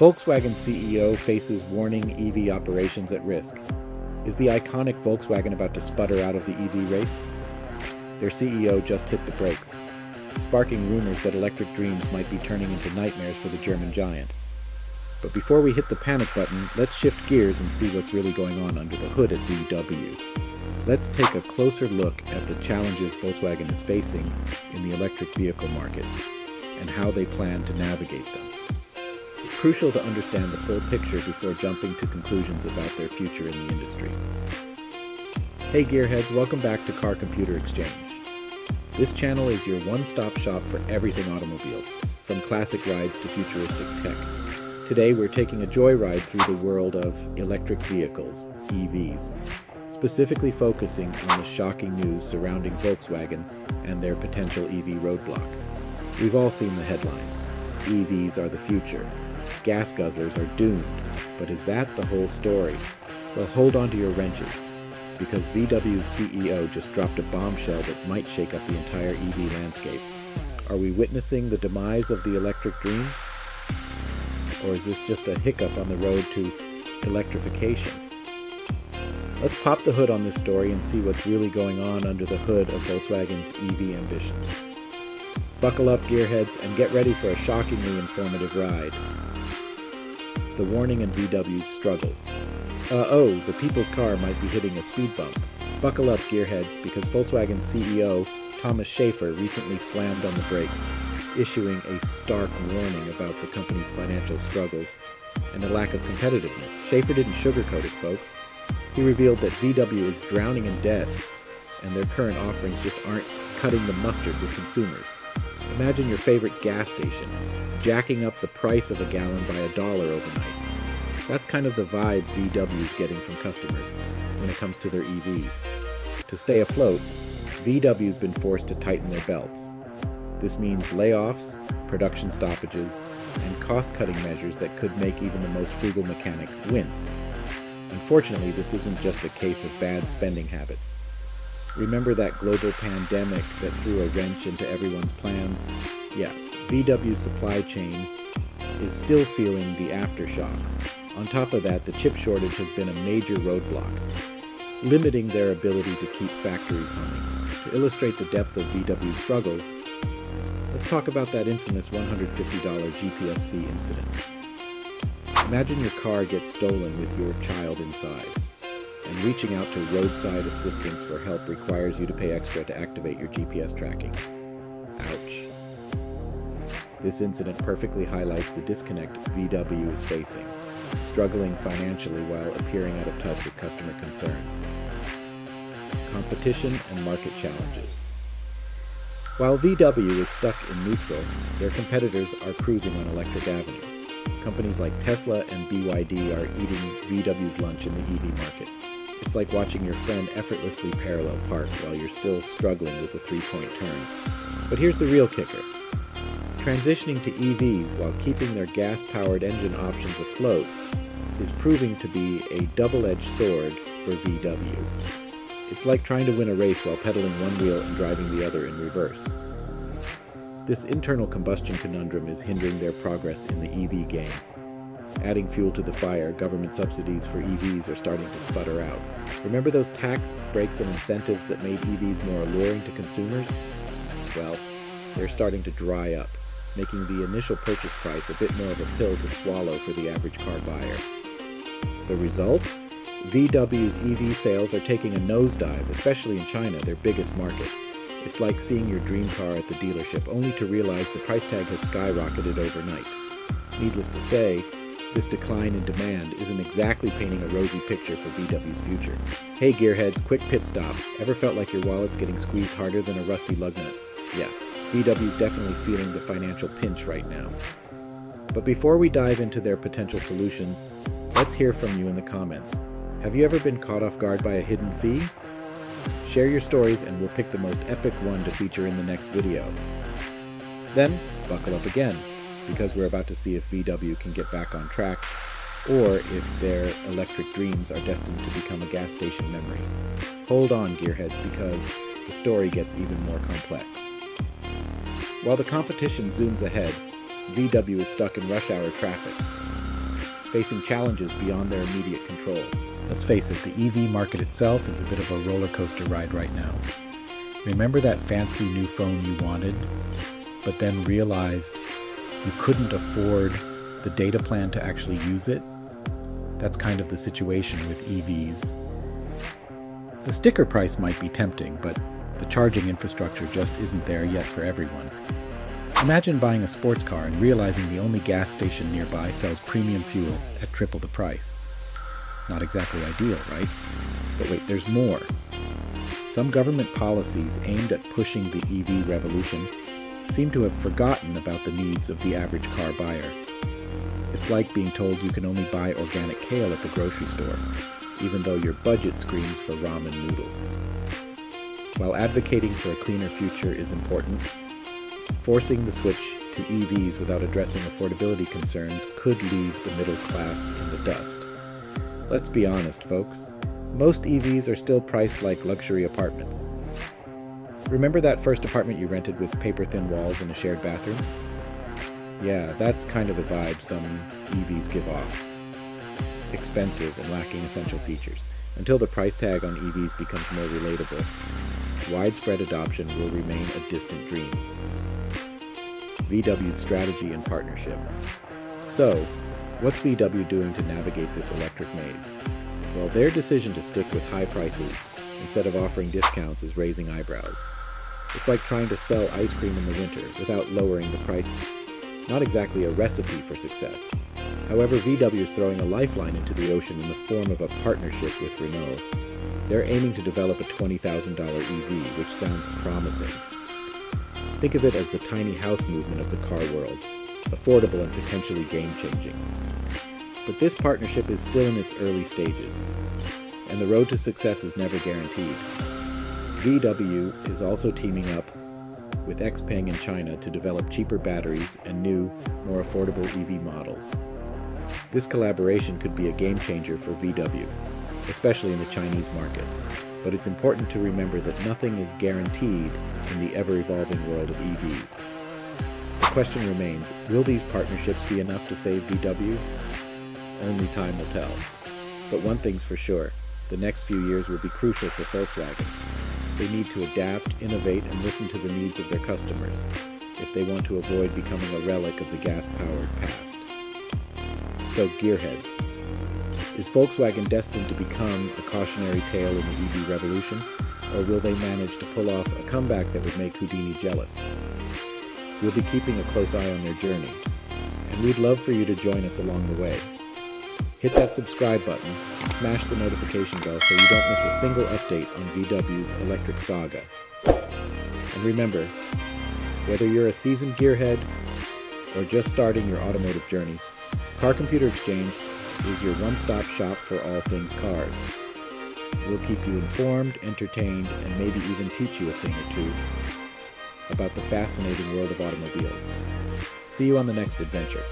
Volkswagen CEO faces warning EV operations at risk. Is the iconic Volkswagen about to sputter out of the EV race? Their CEO just hit the brakes, sparking rumors that electric dreams might be turning into nightmares for the German giant. But before we hit the panic button, let's shift gears and see what's really going on under the hood at VW. Let's take a closer look at the challenges Volkswagen is facing in the electric vehicle market and how they plan to navigate them. It's crucial to understand the full picture before jumping to conclusions about their future in the industry. Hey Gearheads, welcome back to Car Computer Exchange. This channel is your one-stop shop for everything automobiles, from classic rides to futuristic tech. Today we're taking a joyride through the world of electric vehicles, EVs, specifically focusing on the shocking news surrounding Volkswagen and their potential EV roadblock. We've all seen the headlines. EVs are the future. Gas guzzlers are doomed. But is that the whole story? Well, hold on to your wrenches, because VW's CEO just dropped a bombshell that might shake up the entire EV landscape. Are we witnessing the demise of the electric dream? Or is this just a hiccup on the road to electrification? Let's pop the hood on this story and see what's really going on under the hood of Volkswagen's EV ambitions. Buckle up, Gearheads, and get ready for a shockingly informative ride. The warning in VW's struggles. The people's car might be hitting a speed bump. Buckle up, Gearheads, because Volkswagen's CEO, Thomas Schaefer, recently slammed on the brakes, issuing a stark warning about the company's financial struggles and a lack of competitiveness. Schaefer didn't sugarcoat it, folks. He revealed that VW is drowning in debt, and their current offerings just aren't cutting the mustard with consumers. Imagine your favorite gas station jacking up the price of a gallon by $1 overnight. That's kind of the vibe VW is getting from customers when it comes to their EVs. To stay afloat, VW's been forced to tighten their belts. This means layoffs, production stoppages, and cost-cutting measures that could make even the most frugal mechanic wince. Unfortunately, this isn't just a case of bad spending habits. Remember that global pandemic that threw a wrench into everyone's plans? Yeah, VW's supply chain is still feeling the aftershocks. On top of that, the chip shortage has been a major roadblock, limiting their ability to keep factories humming. To illustrate the depth of VW's struggles, let's talk about that infamous $150 GPS fee incident. Imagine your car gets stolen with your child inside, and reaching out to roadside assistance for help requires you to pay extra to activate your GPS tracking. Ouch. This incident perfectly highlights the disconnect VW is facing, struggling financially while appearing out of touch with customer concerns. Competition and market challenges. While VW is stuck in neutral, their competitors are cruising on Electric Avenue. Companies like Tesla and BYD are eating VW's lunch in the EV market. It's like watching your friend effortlessly parallel park while you're still struggling with a three-point turn. But here's the real kicker. Transitioning to EVs while keeping their gas-powered engine options afloat is proving to be a double-edged sword for VW. It's like trying to win a race while pedaling one wheel and driving the other in reverse. This internal combustion conundrum is hindering their progress in the EV game. Adding fuel to the fire, government subsidies for EVs are starting to sputter out. Remember those tax breaks and incentives that made EVs more alluring to consumers? Well, they're starting to dry up, making the initial purchase price a bit more of a pill to swallow for the average car buyer. The result? VW's EV sales are taking a nosedive, especially in China, their biggest market. It's like seeing your dream car at the dealership only to realize the price tag has skyrocketed overnight. Needless to say, this decline in demand isn't exactly painting a rosy picture for VW's future. Hey Gearheads, quick pit stop. Ever felt like your wallet's getting squeezed harder than a rusty lug nut? Yeah, VW's definitely feeling the financial pinch right now. But before we dive into their potential solutions, let's hear from you in the comments. Have you ever been caught off guard by a hidden fee? Share your stories and we'll pick the most epic one to feature in the next video. Then, buckle up again, because we're about to see if VW can get back on track, or if their electric dreams are destined to become a gas station memory. Hold on, Gearheads, because the story gets even more complex. While the competition zooms ahead, VW is stuck in rush hour traffic. facing challenges beyond their immediate control. Let's face it, the EV market itself is a bit of a roller coaster ride right now. Remember that fancy new phone you wanted, but then realized you couldn't afford the data plan to actually use it? That's kind of the situation with EVs. The sticker price might be tempting, but the charging infrastructure just isn't there yet for everyone. Imagine buying a sports car and realizing the only gas station nearby sells premium fuel at triple the price. Not exactly ideal, right? But wait, there's more. Some government policies aimed at pushing the EV revolution seem to have forgotten about the needs of the average car buyer. It's like being told you can only buy organic kale at the grocery store, even though your budget screams for ramen noodles. While advocating for a cleaner future is important, forcing the switch to EVs without addressing affordability concerns could leave the middle class in the dust. Let's be honest, folks. Most EVs are still priced like luxury apartments. Remember that first apartment you rented with paper-thin walls and a shared bathroom? Yeah, that's kind of the vibe some EVs give off. Expensive and lacking essential features. Until the price tag on EVs becomes more relatable, widespread adoption will remain a distant dream. VW's strategy and partnership. So, what's VW doing to navigate this electric maze? Well, their decision to stick with high prices instead of offering discounts is raising eyebrows. It's like trying to sell ice cream in the winter without lowering the prices. Not exactly a recipe for success. However, VW is throwing a lifeline into the ocean in the form of a partnership with Renault. They're aiming to develop a $20,000 EV, which sounds promising. Think of it as the tiny house movement of the car world, affordable and potentially game-changing. But this partnership is still in its early stages, and the road to success is never guaranteed. VW is also teaming up with XPeng in China to develop cheaper batteries and new, more affordable EV models. This collaboration could be a game-changer for VW, especially in the Chinese market. But it's important to remember that nothing is guaranteed in the ever-evolving world of EVs. The question remains, will these partnerships be enough to save VW? Only time will tell. But one thing's for sure, the next few years will be crucial for Volkswagen. They need to adapt, innovate, and listen to the needs of their customers if they want to avoid becoming a relic of the gas-powered past. So, gearheads, is Volkswagen destined to become a cautionary tale in the EV revolution, or will they manage to pull off a comeback that would make Houdini jealous? We'll be keeping a close eye on their journey, and we'd love for you to join us along the way. Hit that subscribe button and smash the notification bell so you don't miss a single update on VW's electric saga. And remember, whether you're a seasoned gearhead or just starting your automotive journey, Car Computer Exchange is your one-stop shop for all things cars. We'll keep you informed, entertained, and maybe even teach you a thing or two about the fascinating world of automobiles. See you on the next adventure.